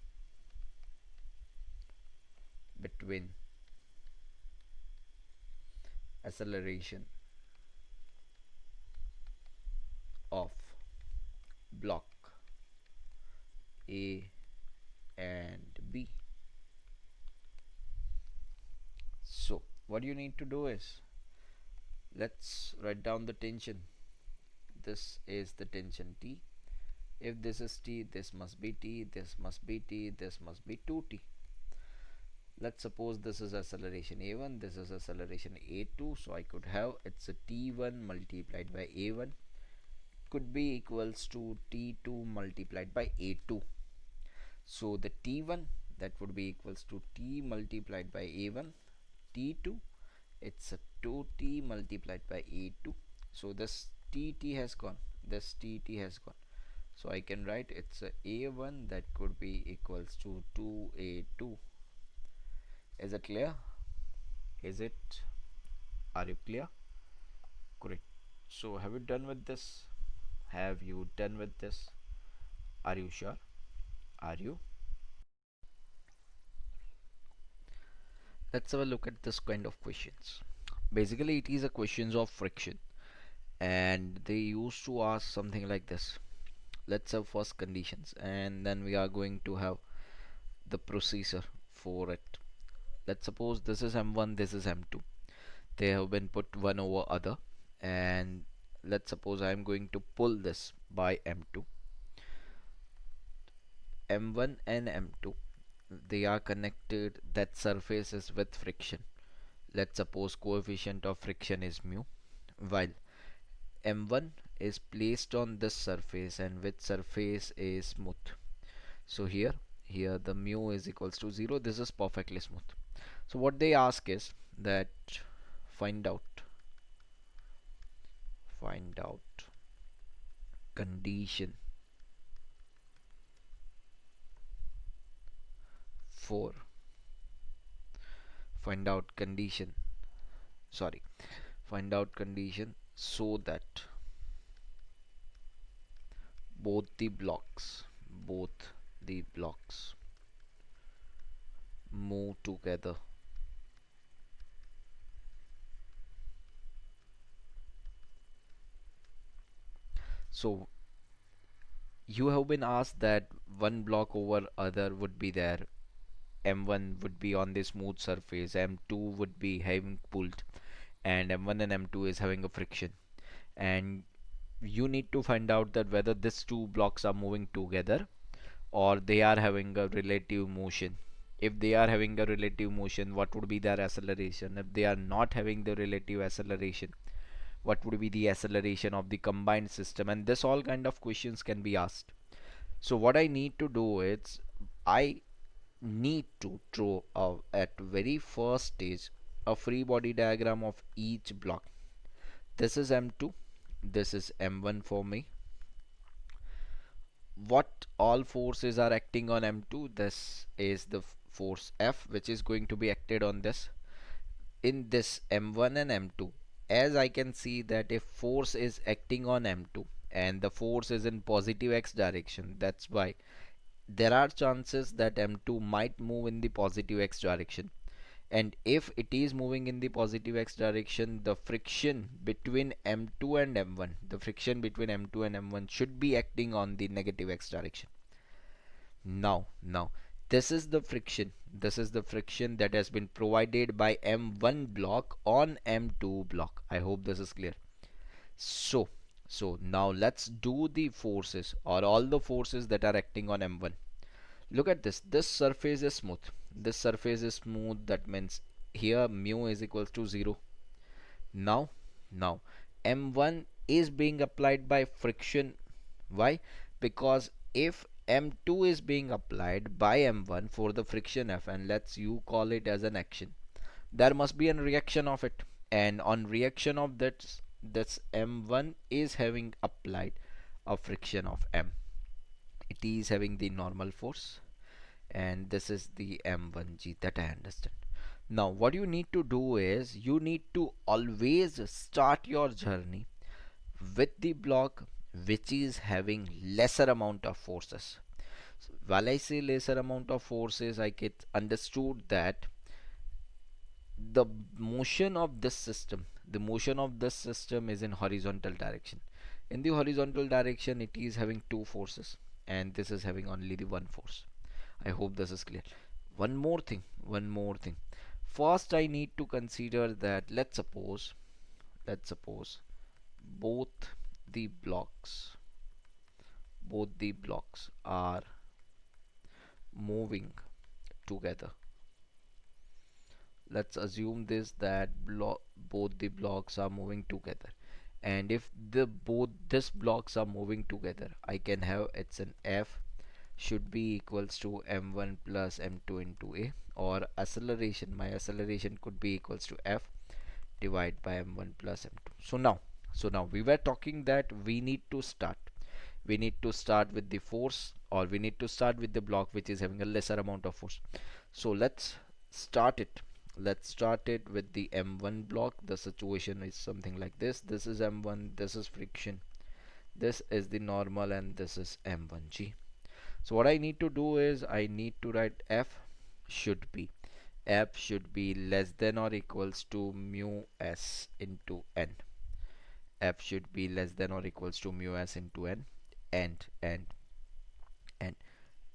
between acceleration of block A and B. So what you need to do is, let's write down the tension. This is the tension T. If this is T, this must be T, this must be T, this must be 2T. Let's suppose this is acceleration A1, this is acceleration A2, so I could have, it's a T1 multiplied by A1 could be equals to T2 multiplied by A2. So the T1, that would be equals to T multiplied by A1. T2, it's a 2T multiplied by A2. So this TT has gone, this TT has gone. So I can write it's a A1 that could be equals to 2A2. Is it clear? Is it? Are you clear? Great. So have you done with this? Have you done with this? Are you sure? Are you? Let's have a look at this kind of questions. Basically it is a questions of friction, and they used to ask something like this. Let's have first conditions, and then we are going to have the procedure for it. Let's suppose this is m1, this is m2. They have been put one over other, and let's suppose I am going to pull this by m2. m1 and m2, they are connected, that surface is with friction. Let's suppose coefficient of friction is mu, while m1 is placed on this surface, and which surface is smooth. So here the mu is equals to 0. This is perfectly smooth. So what they ask is that find out condition for find out condition, sorry, find out condition so that both the blocks, both the blocks move together. So you have been asked that one block over other would be there. M1 would be on the smooth surface, M2 would be having pulled, and M1 and M2 is having a friction. And you need to find out that whether these two blocks are moving together or they are having a relative motion. If they are having a relative motion, what would be their acceleration? If they are not having the relative acceleration, what would be the acceleration of the combined system? And this all kind of questions can be asked. So what I need to do is I need to draw at very first stage a free body diagram of each block. This is M2, this is M1 for me. What all forces are acting on M2? This is the force F, which is going to be acted on this in this M1 and M2. As I can see that if force is acting on M2 and the force is in positive x direction, that's why there are chances that M2 might move in the positive x direction. And if it is moving in the positive x direction, the friction between M2 and M1, the friction between M2 and M1 should be acting on the negative x direction. Now, this is the friction. This is the friction that has been provided by M1 block on M2 block. I hope this is clear. So, so now let's do the forces or all the forces that are acting on M1. Look at this. This surface is smooth. This surface is smooth. That means here mu is equals to 0. Now, now M1 is being applied by friction. Why? Because if M2 is being applied by M1 for the friction F, and let's you call it as an action, there must be a reaction of it. And on reaction of that, this M1 is having applied a friction of M. It is having the normal force, and this is the M1G that I understand. Now what you need to do is you need to always start your journey with the block which is having lesser amount of forces. So, while I say lesser amount of forces, I get understood that the motion of this system, the motion of this system is in horizontal direction. In the horizontal direction, it is having two forces, and this is having only the one force. I hope this is clear. One more thing. First, I need to consider that let's suppose both the blocks, both the blocks are moving together. Let's assume this that both the blocks are moving together, and if the both these blocks are moving together, I can have it's an F should be equals to m1 plus m2 into a, or acceleration, my acceleration could be equals to F divided by m1 plus m2. So now we were talking that we need to start with the force, or we need to start with the block which is having a lesser amount of force. So start it let's start it with the m1 block. The situation is something like this. This is m1, this is friction, this is the normal, and this is m1g. So what I need to do is I need to write should be F should be less than or equals to mu s into n. F should be less than or equals to mu s into n, and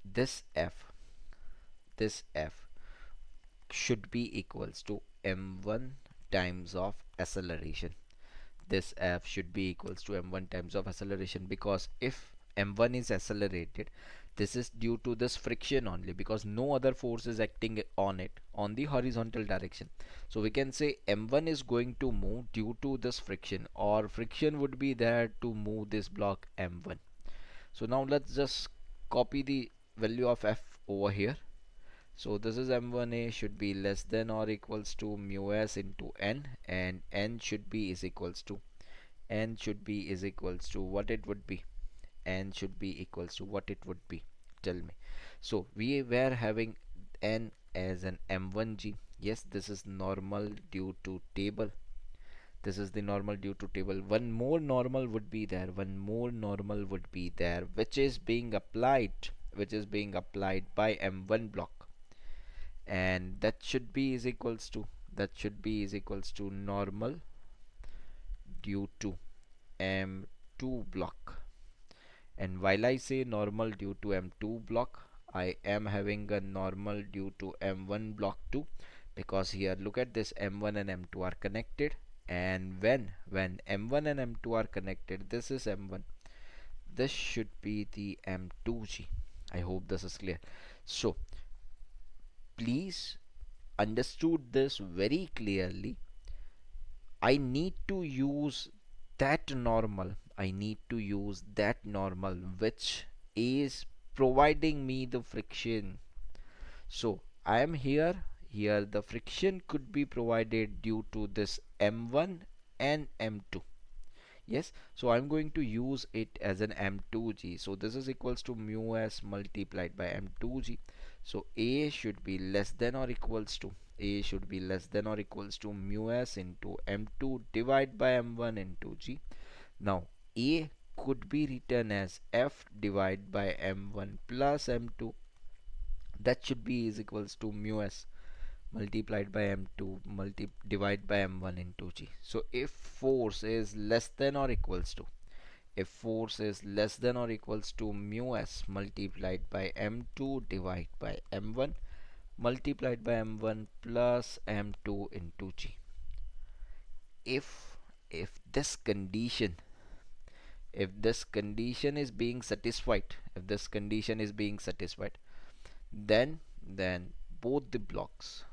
this F should be equals to m1 times of acceleration. This F should be equals to m1 times of acceleration, because if m1 is accelerated, this is due to this friction only, because no other force is acting on it on the horizontal direction. So we can say m1 is going to move due to this friction, or friction would be there to move this block m1. So now let's just copy the value of F over here. So this is m1a should be less than or equals to mu s into n, and n should be is equals to what it would be. N should be equals to what it would be, tell me. So we were having n as an m1g. Yes, this is normal due to table. This is the normal due to table. One more normal would be there. One more normal would be there, which is being applied by m1 block, and that should be is equals to normal due to m2 block. And while I say normal due to m2 block, I am having a normal due to m1 block too, because here look at this, m1 and m2 are connected, and when m1 and m2 are connected, this is m1, this should be the m2g. I hope this is clear. So please understood this very clearly. I need to use that normal. I need to use that normal which is providing me the friction. So I am here. Here the friction could be provided due to this M1 and M2. Yes, so I'm going to use it as an m2g. So this is equals to mu s multiplied by m2g. So a should be less than or equals to mu s into m2 divided by m1 into g. Now a could be written as f divided by m1 plus m2. That should be is equals to mu s multiplied by m2 divide by m1 into g. So if force is less than or equals to mu s multiplied by m2 divided by m1 multiplied by m1 plus m2 into g. If this condition, if this condition is being satisfied, if this condition is being satisfied, then both the blocks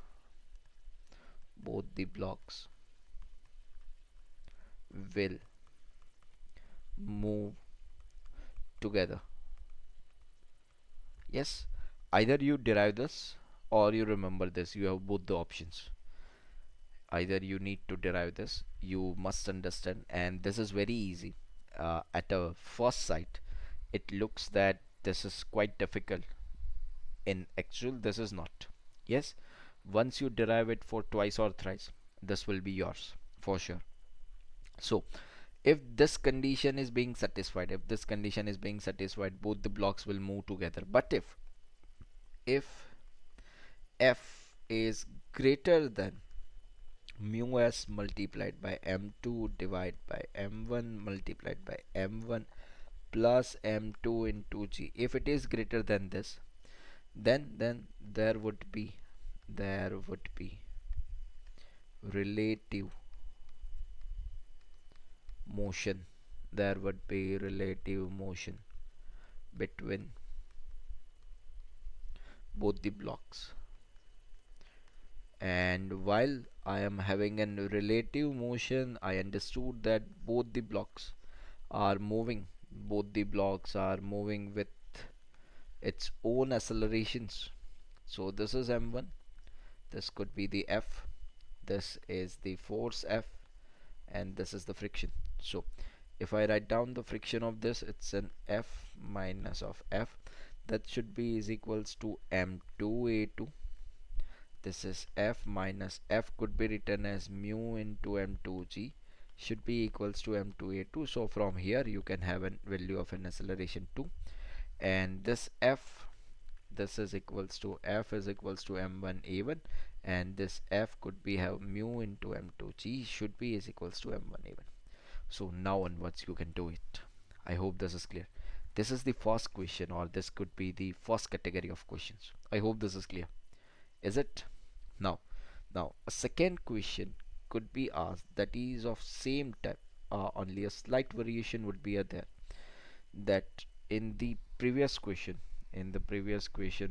will move together. Yes, either you derive this or you remember this. You have both the options. Either you need to derive this, you must understand, and this is very easy. At a first sight, it looks that this is quite difficult. In actual, this is not. Yes, once you derive it for twice or thrice, this will be yours for sure. So if this condition is being satisfied, both the blocks will move together. But if f is greater than mu s multiplied by m2 divided by m1 multiplied by m1 plus m2 into g, if it is greater than this, then there would be relative motion. There would be relative motion between both the blocks. And while I am having a relative motion, I understood that both the blocks are moving with its own accelerations. So this is m1, this could be the f, this is the force f, and this is the friction. So if I write down the friction of this, it's an f minus of f, that should be is equals to m2a2. This is f minus f could be written as mu into m2g, should be equals to m2a2. So from here you can have a value of an acceleration 2, and this f, this is equals to f is equals to m1a1, and this f could be have mu into m2g, should be is equals to m1a1. So now onwards you can do it. I hope this is clear. This is the first question, or this could be the first category of questions. I hope this is clear. Is it? Now, now a second question could be asked that is of same type, only a slight variation would be there. That in the previous question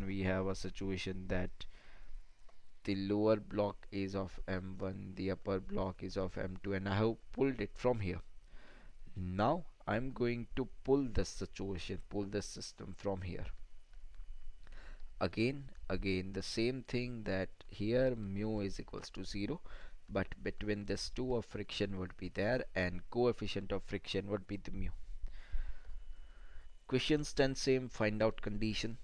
we have a situation that the lower block is of m1, the upper block is of m2, and I have pulled it from here. Now I'm going to pull this system from here. Again the same thing, that here mu is equals to 0, but between this 2 of friction would be there, and coefficient of friction would be the mu. Questions 10 same, find out condition.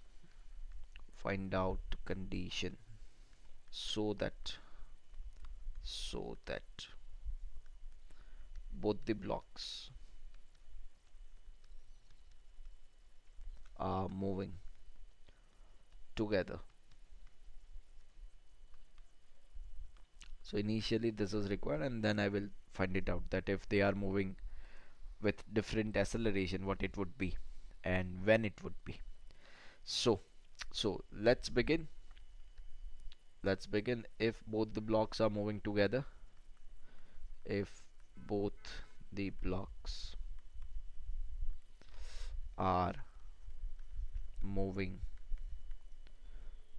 so that so that both the blocks are moving together. So initially this is required, and then I will find it out that if they are moving with different acceleration, what it would be and when it would be. So so let's begin. If both the blocks are moving together, if both the blocks are moving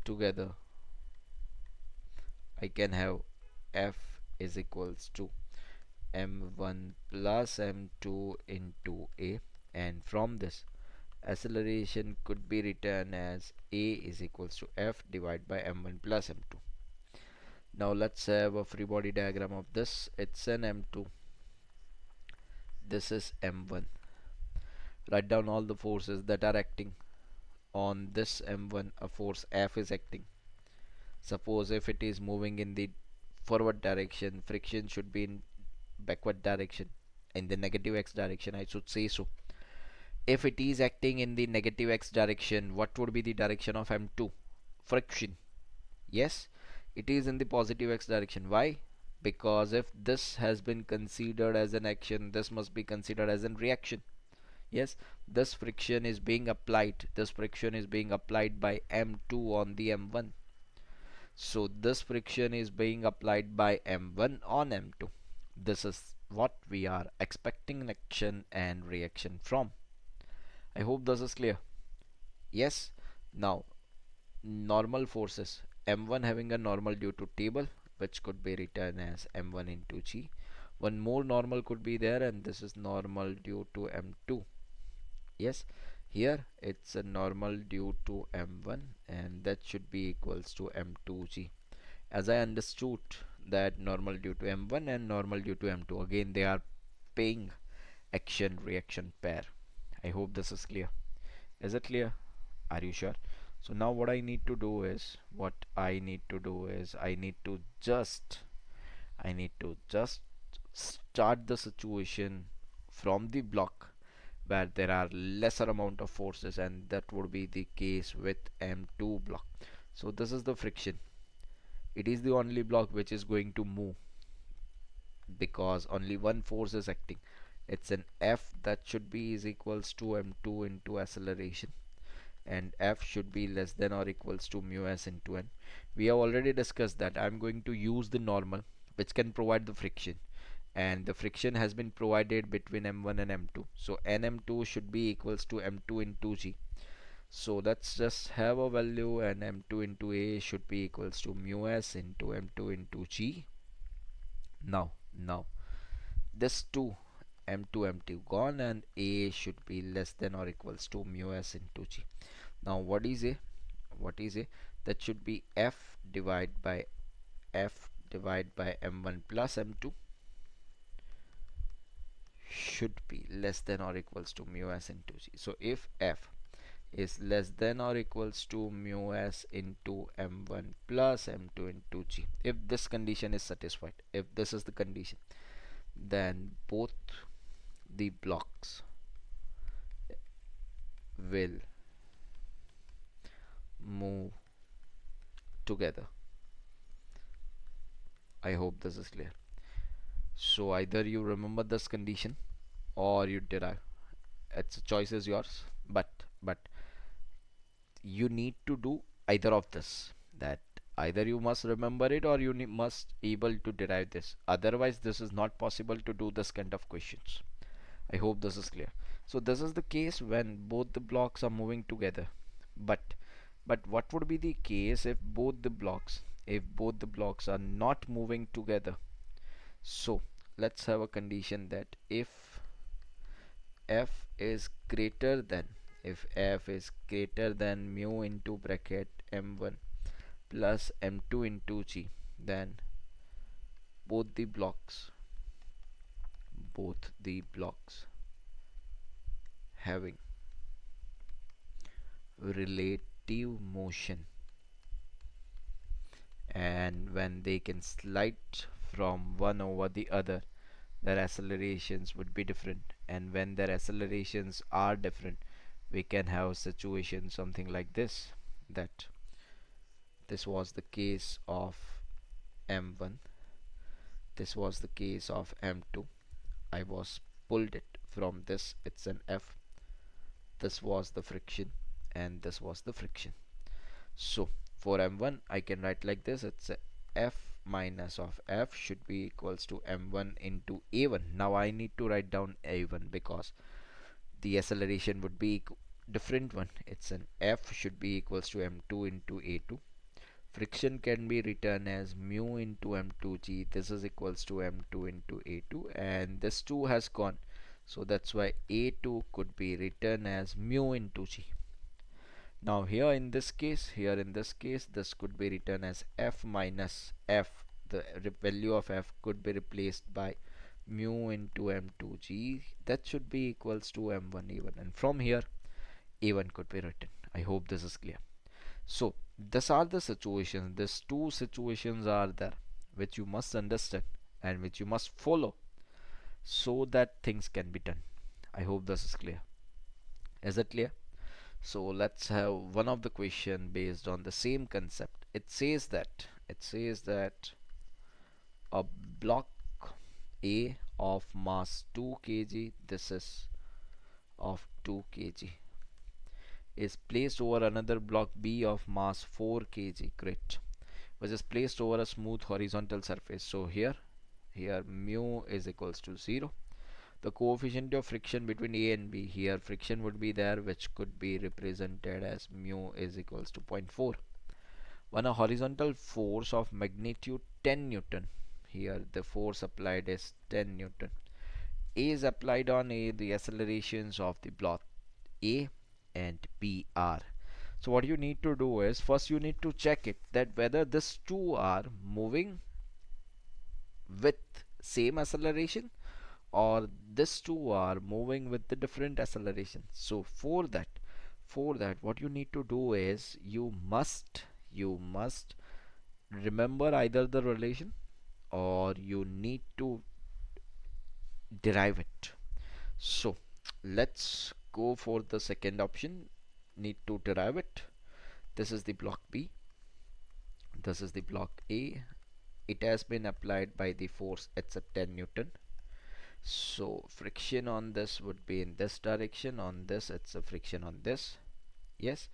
together, I can have F is equals to m1 plus m2 into a, and from this acceleration could be written as a is equals to f divided by m1 plus m2. Now let's have a free body diagram of this. It's an m2, this is m1. Write down all the forces that are acting on this m1. A force F is acting. Suppose if it is moving in the forward direction, friction should be in backward direction, in the negative x direction, I should say. So if it is acting in the negative x direction, what would be the direction of m2? Friction. Yes, it is in the positive x direction. Why? Because if this has been considered as an action, this must be considered as a reaction. Yes, this friction is being applied by m2 on the m1. So this friction is being applied by m1 on m2. This is what we are expecting action and reaction from. I hope this is clear. Yes. Now normal forces, m1 having a normal due to table, which could be written as m1 into g. One more normal could be there, and this is normal due to m2. Yes, here it's a normal due to m1, and that should be equals to m2g. As I understood that normal due to m1 and normal due to m2, again they are paying action reaction pair. I hope this is clear. Is it clear? Are you sure? So now what I need to do is I need to just start the situation from the block where there are lesser amount of forces, and that would be the case with M2 block. So this is the friction. It is the only block which is going to move because only one force is acting. It's an F that should be is equals to m2 into acceleration, and F should be less than or equals to mu s into n. We have already discussed that I'm going to use the normal which can provide the friction, and the friction has been provided between m1 and m2. So nm2 should be equals to m2 into g. So let's just have a value, and m2 into a should be equals to mu s into m2 into g. Now this 2 m2 m2 gone, and a should be less than or equals to mu s into g. Now what is a that should be f divided by m1 plus m2 should be less than or equals to mu s into g. So if f is less than or equals to mu s into m1 plus m2 into g, if this condition is satisfied, if this is the condition, then both the blocks will move together. I hope this is clear. So either you remember this condition or you derive. It's choice is yours, but you need to do either of this. That either you must remember it or you must able to derive this. Otherwise, this is not possible to do this kind of questions. I hope this is clear. So this is the case when both the blocks are moving together. But but what would be the case if both the blocks are not moving together? So let's have a condition that f is greater than if f is greater than mu into bracket m1 plus m2 into g, then both the blocks both the blocks having relative motion and and when they can slide from one over the other, their accelerations would be different, and when their accelerations are different, we can have a situation something like this, that this was the case of m1, this was the case of m2. I was pulled it from this, it's an f, this was the friction, and this was the friction. So for m1 I can write like this, it's a f minus of f should be equals to m1 into a1. Now I need to write down a1 because the acceleration would be different one. It's an f should be equals to m2 into a2. Friction can be written as mu into m2g. This is equals to m2 into a2, and this 2 has gone, so that's why a2 could be written as mu into g. Now here in this case, this could be written as f minus f. The value of f could be replaced by mu into m2g. That should be equals to m1 a1, and from here a1 could be written. I hope this is clear. So these are the situations. These two situations are there which you must understand and which you must follow so that things can be done. I hope this is clear. Is it clear? So let's have one of the question based on the same concept. It says that a block A of mass 2 kg, this is of 2 kg, is placed over another block B of mass 4 kg, great, which is placed over a smooth horizontal surface. So here mu is equals to 0. The coefficient of friction between A and B, here friction would be there, which could be represented as mu is equals to 0.4. When a horizontal force of magnitude 10 Newton, here the force applied is 10 Newton, A is applied on A, the accelerations of the block A and B are. So what you need to do is, first you need to check it that whether these two are moving with same acceleration or these two are moving with the different acceleration. So for that what you need to do is you must remember either the relation or you need to derive it. So let's go for the second option, need to derive it. This is the block B, this is the block A. It has been applied by the force, it's a 10 Newton. So friction on this would be in this direction, on this it's a friction on this. Yes,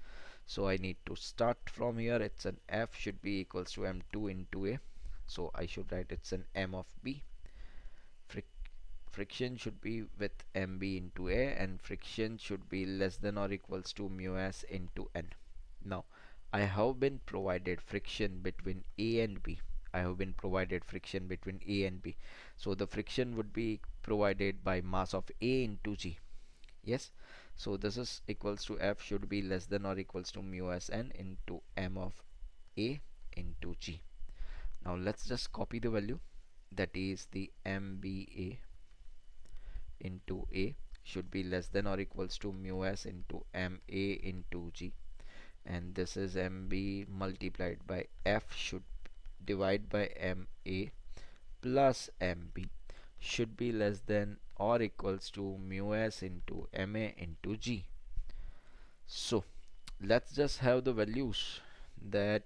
so I need to start from here. It's an F should be equals to m2 into A, so I should write it's an m of B. Fric Friction should be with mb into A, and friction should be less than or equals to mu s into n. Now I have been provided friction between A and B. I have been provided friction between A and B, so the friction would be provided by mass of A into G. Yes, so this is equals to F should be less than or equals to mu s n into m of A into G. Now let's just copy the value, that is the mba into A should be less than or equals to mu s into ma into G, and this is mb multiplied by F should divide by ma plus mb should be less than or equals to mu s into ma into G. So let's just have the values, that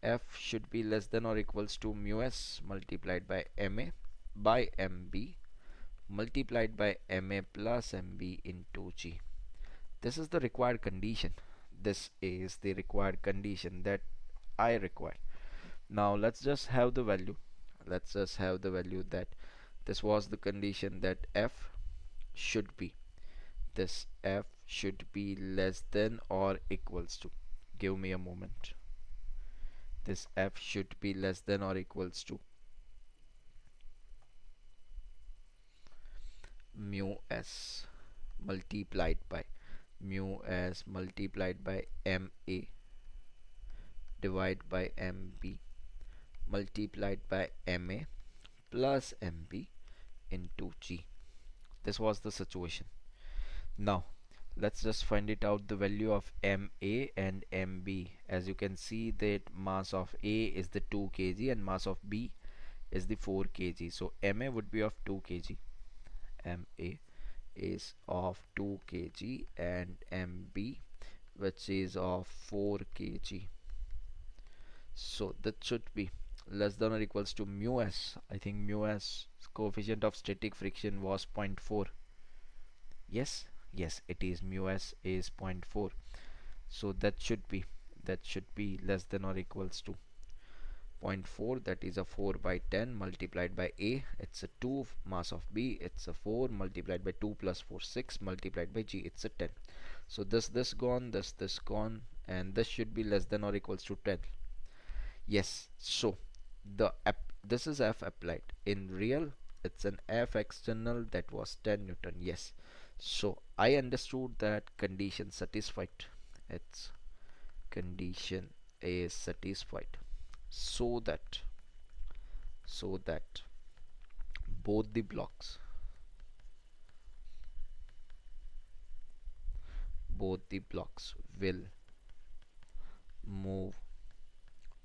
F should be less than or equals to mu s multiplied by ma by mb multiplied by ma plus mb into G. This is the required condition. This is the required condition that I require. Now let's just have the value. Let's just have the value that this was the condition, that F should be, this F should be less than or equals to, give me a moment, this F should be less than or equals to mu s multiplied by ma divided by mb multiplied by ma plus mb into G. This was the situation. Now Let's just find it out, the value of MA and MB. As you can see that mass of A is the 2 kg and mass of B is the 4 kg. So MA would be of 2 kg. MA is of 2 kg and MB which is of 4 kg. So that should be less than or equals to mu s. I think mu s coefficient of static friction was zero point 0.4. Yes, yes, it is, mu s is zero point 0.4. So that should be less than or equals to zero point 0.4, that is a 4 by 10 multiplied by A, it's a 2, mass of B, it's a 4 multiplied by 2 plus 4, 6 multiplied by G, it's a 10. So this gone, this gone, and this should be less than or equals to 10. Yes, so this is F applied. In real, it's an F external that was 10 Newton. Yes, so I understood that condition satisfied. Its condition is satisfied. So that so that both the blocks will move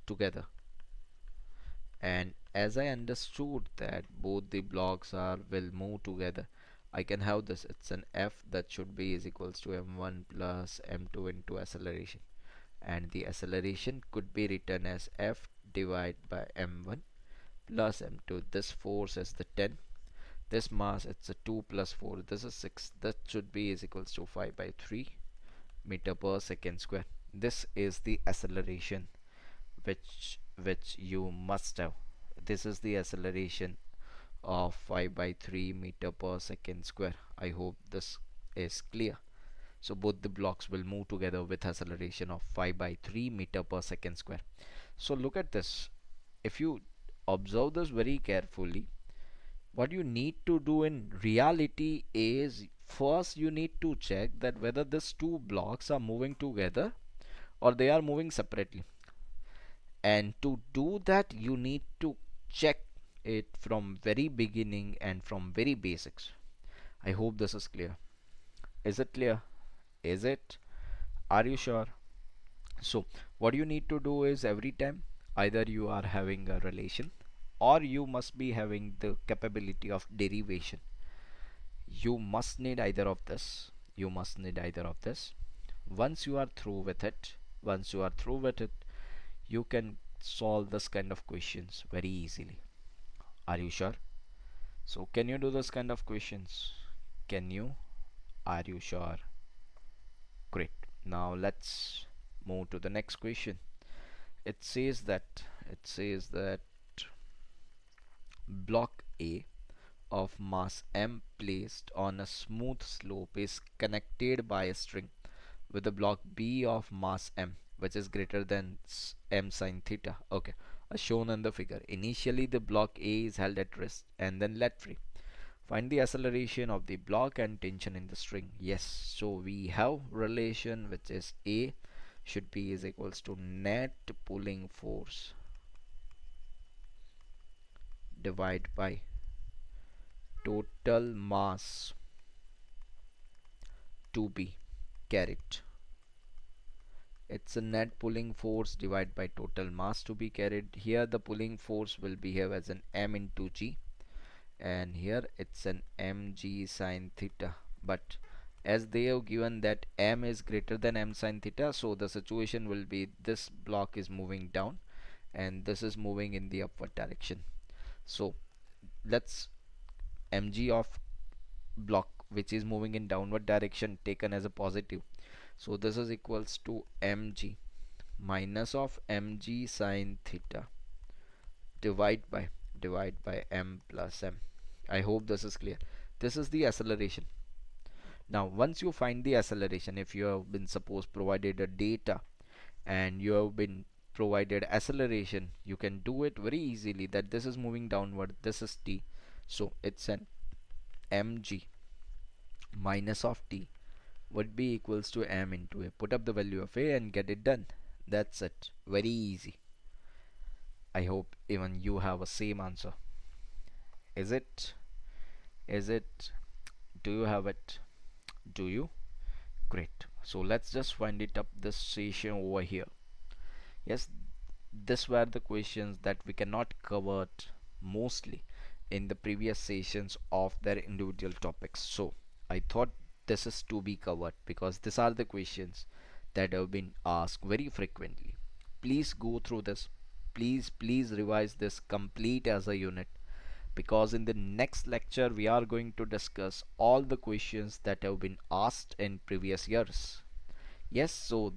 together. And as I understood that both the blocks are will move together, I can have this, it's an F that should be is equals to m1 plus m2 into acceleration, and the acceleration could be written as F divided by m1 plus m2. This force is the 10, this mass it's a 2 plus 4, this is 6, that should be is equals to 5 by 3 meter per second square. This is the acceleration which you must have. This is the acceleration of 5 by 3 meter per second square. I hope this is clear. So both the blocks will move together with acceleration of 5 by 3 meter per second square. So look at this. If you observe this very carefully, what you need to do in reality is first you need to check that whether these two blocks are moving together or they are moving separately. And to do that you need to check it from very beginning and from very basics. I hope this is clear. Is it clear? Is it? Are you sure? So what you need to do is every time either you are having a relation or you must be having the capability of derivation. You must need either of this. You must need either of this. Once you are through with it, once you are through with it, you can solve this kind of questions very easily. Are you sure? So can you do this kind of questions? Can you? Are you sure? Great. Now let's move to the next question. It says that block A of mass m placed on a smooth slope is connected by a string with the block B of mass m, which is greater than m sine theta. Okay, as shown in the figure. Initially the block A is held at rest and then let free. Find the acceleration of the block and tension in the string. Yes, so we have relation which is A should be is equals to net pulling force divided by total mass to be carried. It's a net pulling force divided by total mass to be carried. Here the pulling force will behave as an m into g, and here it's an mg sine theta. But as they have given that m is greater than m sine theta, so the situation will be this block is moving down and this is moving in the upward direction. So let's mg of block which is moving in downward direction taken as a positive. So this is equals to mg minus of mg sine theta divide by m plus m. I hope this is clear. This is the acceleration. Now once you find the acceleration, if you have been suppose provided a data and you have been provided acceleration, you can do it very easily that this is moving downward, this is t, so it's an mg minus of t would be equals to m into a. Put up the value of a and get it done. That's it. Very easy. I hope even you have a same answer. Is it? Is it? Do you have it? Do you? Great. So let's just wind it up this session over here. Yes, these were the questions that we cannot cover mostly in the previous sessions of their individual topics. So I thought this is to be covered because these are the questions that have been asked very frequently. Please go through this. Please revise this complete as a unit, because in the next lecture we are going to discuss all the questions that have been asked in previous years. Yes, so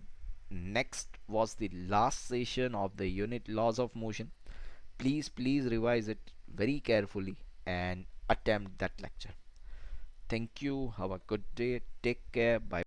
next was the last session of the unit laws of motion. Please revise it very carefully and attempt that lecture. Thank you. Have a good day. Take care. Bye.